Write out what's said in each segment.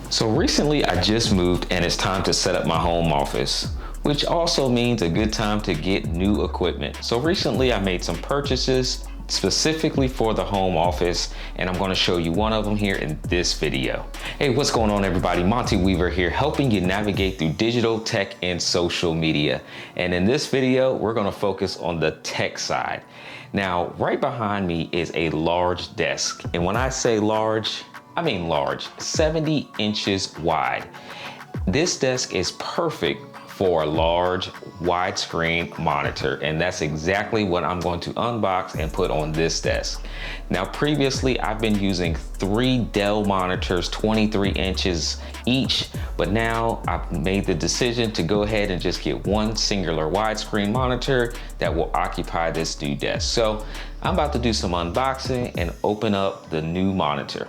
So recently I just moved and it's time to set up my home office, which also means a good time to get new equipment. So recently I made some purchases specifically for the home office, and I'm going to show you one of them here in this video. Hey, what's going on everybody? Monty Weaver here, helping you navigate through digital, tech, and social media. And in this video, we're going to focus on the tech side. Now, right behind me is a large desk. And when I say large, I mean large, 70 inches wide. This desk is perfect for a large widescreen monitor, and that's exactly what I'm going to unbox and put on this desk. Now, previously I've been using 3 Dell monitors, 23 inches each, but now I've made the decision to go ahead and just get one singular widescreen monitor that will occupy this new desk. So I'm about to do some unboxing and open up the new monitor.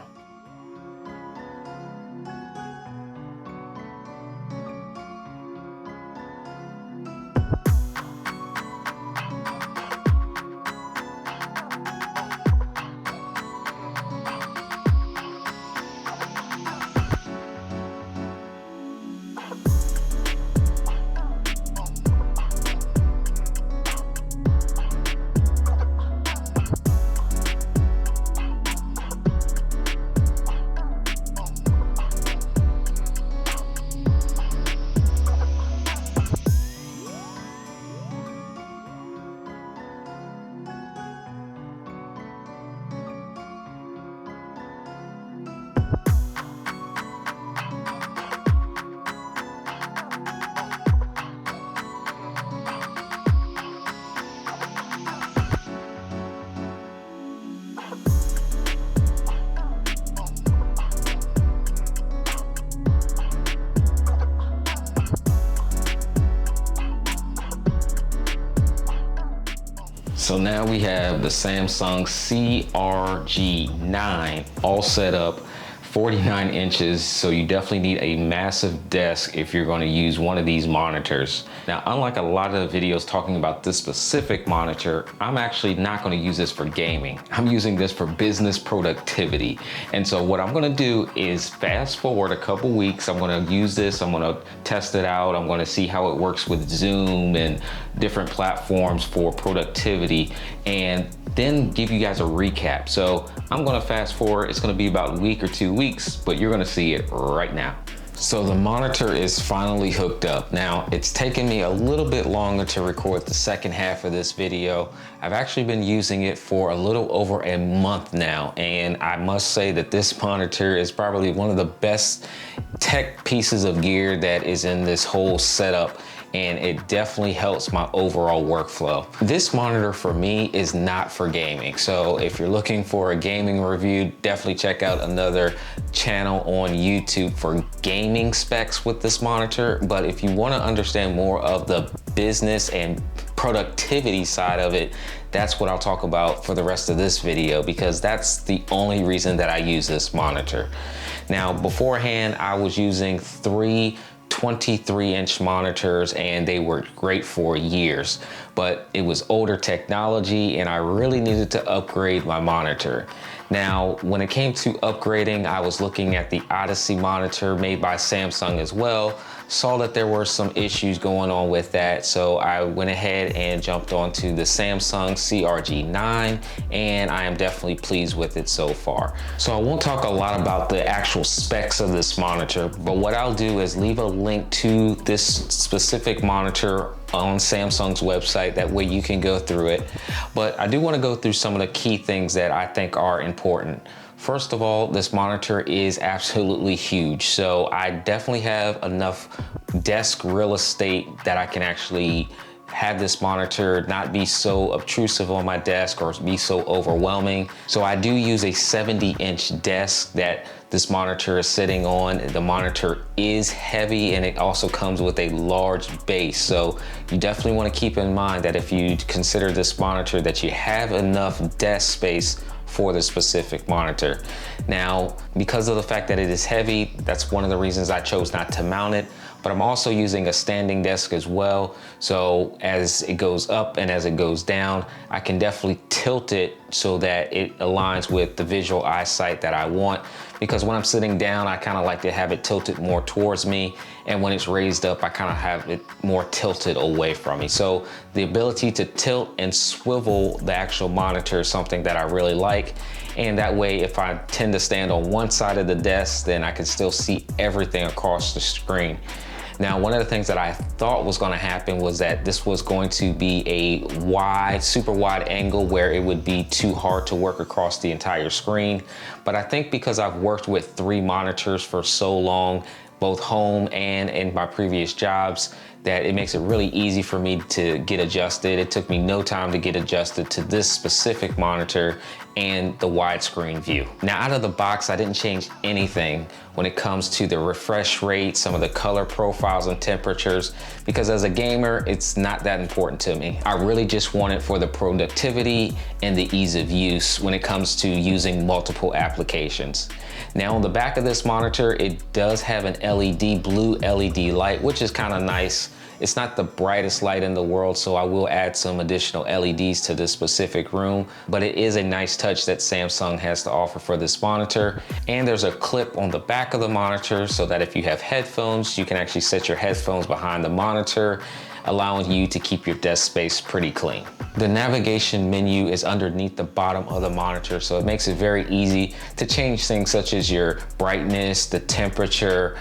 So now we have the Samsung CRG9 all set up, 49 inches, so you definitely need a massive desk if you're going to use one of these monitors. Now, unlike a lot of the videos talking about this specific monitor, I'm actually not going to use this for gaming. I'm using this for business productivity. And so what I'm going to do is fast forward a couple weeks. I'm going to use this, I'm going to test it out, I'm going to see how it works with Zoom and different platforms for productivity, and then give you guys a recap. So I'm gonna fast forward. It's gonna be about a week or 2 weeks, but you're gonna see it right now. So the monitor is finally hooked up. Now, it's taken me a little bit longer to record the second half of this video. I've actually been using it for a little over a month now, and I must say that this monitor is probably one of the best tech pieces of gear that is in this whole setup, and it definitely helps my overall workflow. This monitor for me is not for gaming. So if you're looking for a gaming review, definitely check out another channel on YouTube for gaming specs with this monitor. But if you want to understand more of the business and productivity side of it, that's what I'll talk about for the rest of this video, because that's the only reason that I use this monitor. Now, beforehand, I was using 3 23-inch monitors, and they were great for years, but it was older technology and I really needed to upgrade my monitor. Now, when it came to upgrading, I was looking at the Odyssey monitor made by Samsung as well, saw that there were some issues going on with that, so I went ahead and jumped onto the Samsung CRG9, and I am definitely pleased with it so far. So I won't talk a lot about the actual specs of this monitor, but what I'll do is leave a link to this specific monitor on Samsung's website. That way you can go through it. But I do want to go through some of the key things that I think are important. First of all, this monitor is absolutely huge. So I definitely have enough desk real estate that I can actually have this monitor not be so obtrusive on my desk or be so overwhelming. So I do use a 70-inch desk that this monitor is sitting on. The monitor is heavy and it also comes with a large base. So you definitely want to keep in mind that if you consider this monitor, that you have enough desk space for the specific monitor. Now, because of the fact that it is heavy, that's one of the reasons I chose not to mount it. But but I'm also using a standing desk as well. So as it goes up and as it goes down, I can definitely tilt it so that it aligns with the visual eyesight that I want. Because when I'm sitting down, I kind of like to have it tilted more towards me. And when it's raised up, I kind of have it more tilted away from me. So the ability to tilt and swivel the actual monitor is something that I really like. And that way, if I tend to stand on one side of the desk, then I can still see everything across the screen. Now, one of the things that I thought was going to happen was that this was going to be a wide, super wide angle where it would be too hard to work across the entire screen. But I think because I've worked with 3 monitors for so long, both home and in my previous jobs, that it makes it really easy for me to get adjusted. It took me no time to get adjusted to this specific monitor and the widescreen view. Now, out of the box, I didn't change anything when it comes to the refresh rate, some of the color profiles and temperatures, because as a gamer, it's not that important to me. I really just want it for the productivity and the ease of use when it comes to using multiple applications. Now, on the back of this monitor, it does have an LED, blue LED light, which is kind of nice. It's not the brightest light in the world, so I will add some additional LEDs to this specific room, but it is a nice touch that Samsung has to offer for this monitor. And there's a clip on the back of the monitor so that if you have headphones, you can actually set your headphones behind the monitor, allowing you to keep your desk space pretty clean. The navigation menu is underneath the bottom of the monitor, so it makes it very easy to change things such as your brightness, the temperature,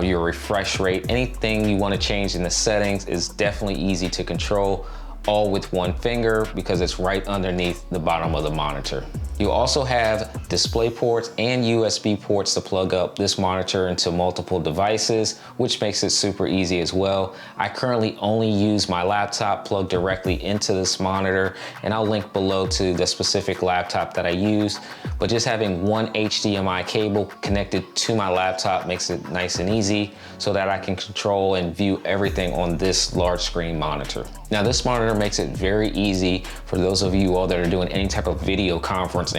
your refresh rate. Anything you want to change in the settings is definitely easy to control, all with one finger because it's right underneath the bottom of the monitor. You also have display ports and USB ports to plug up this monitor into multiple devices, which makes it super easy as well. I currently only use my laptop plugged directly into this monitor, and I'll link below to the specific laptop that I use. But just having one HDMI cable connected to my laptop makes it nice and easy so that I can control and view everything on this large screen monitor. Now, this monitor makes it very easy for those of you all that are doing any type of video conferencing.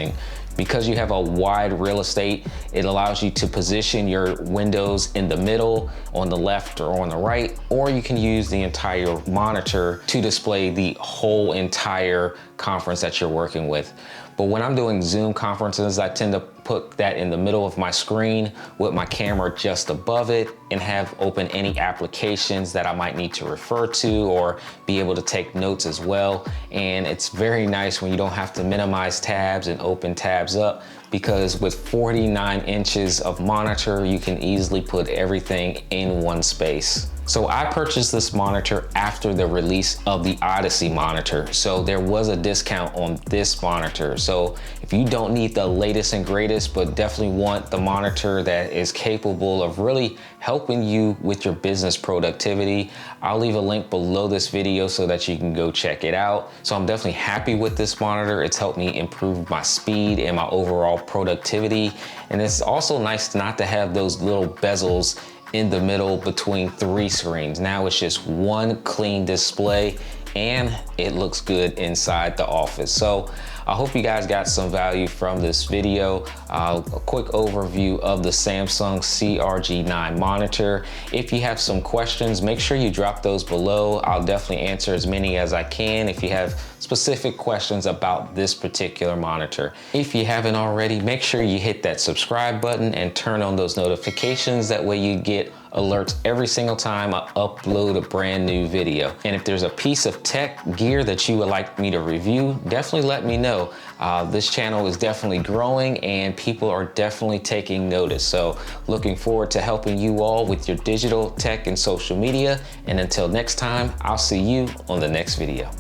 Because you have a wide real estate, it allows you to position your windows in the middle, on the left or on the right, or you can use the entire monitor to display the whole entire conference that you're working with. But when I'm doing Zoom conferences, I tend to put that in the middle of my screen with my camera just above it and have open any applications that I might need to refer to or be able to take notes as well. And it's very nice when you don't have to minimize tabs and open tabs up, because with 49 inches of monitor, you can easily put everything in one space. So I purchased this monitor after the release of the Odyssey monitor. So there was a discount on this monitor. So if you don't need the latest and greatest, but definitely want the monitor that is capable of really helping you with your business productivity, I'll leave a link below this video so that you can go check it out. So I'm definitely happy with this monitor. It's helped me improve my speed and my overall productivity. And it's also nice not to have those little bezels in the middle between 3 screens. Now it's just one clean display and it looks good inside the office. So I hope you guys got some value from this video. A quick overview of the Samsung CRG9 monitor. If you have some questions, make sure you drop those below. I'll definitely answer as many as I can if you have specific questions about this particular monitor. If you haven't already, make sure you hit that subscribe button and turn on those notifications. That way you get alerts every single time I upload a brand new video. And if there's a piece of tech gear that you would like me to review, definitely let me know. This channel is definitely growing and people are definitely taking notice. So looking forward to helping you all with your digital tech and social media. And until next time, I'll see you on the next video.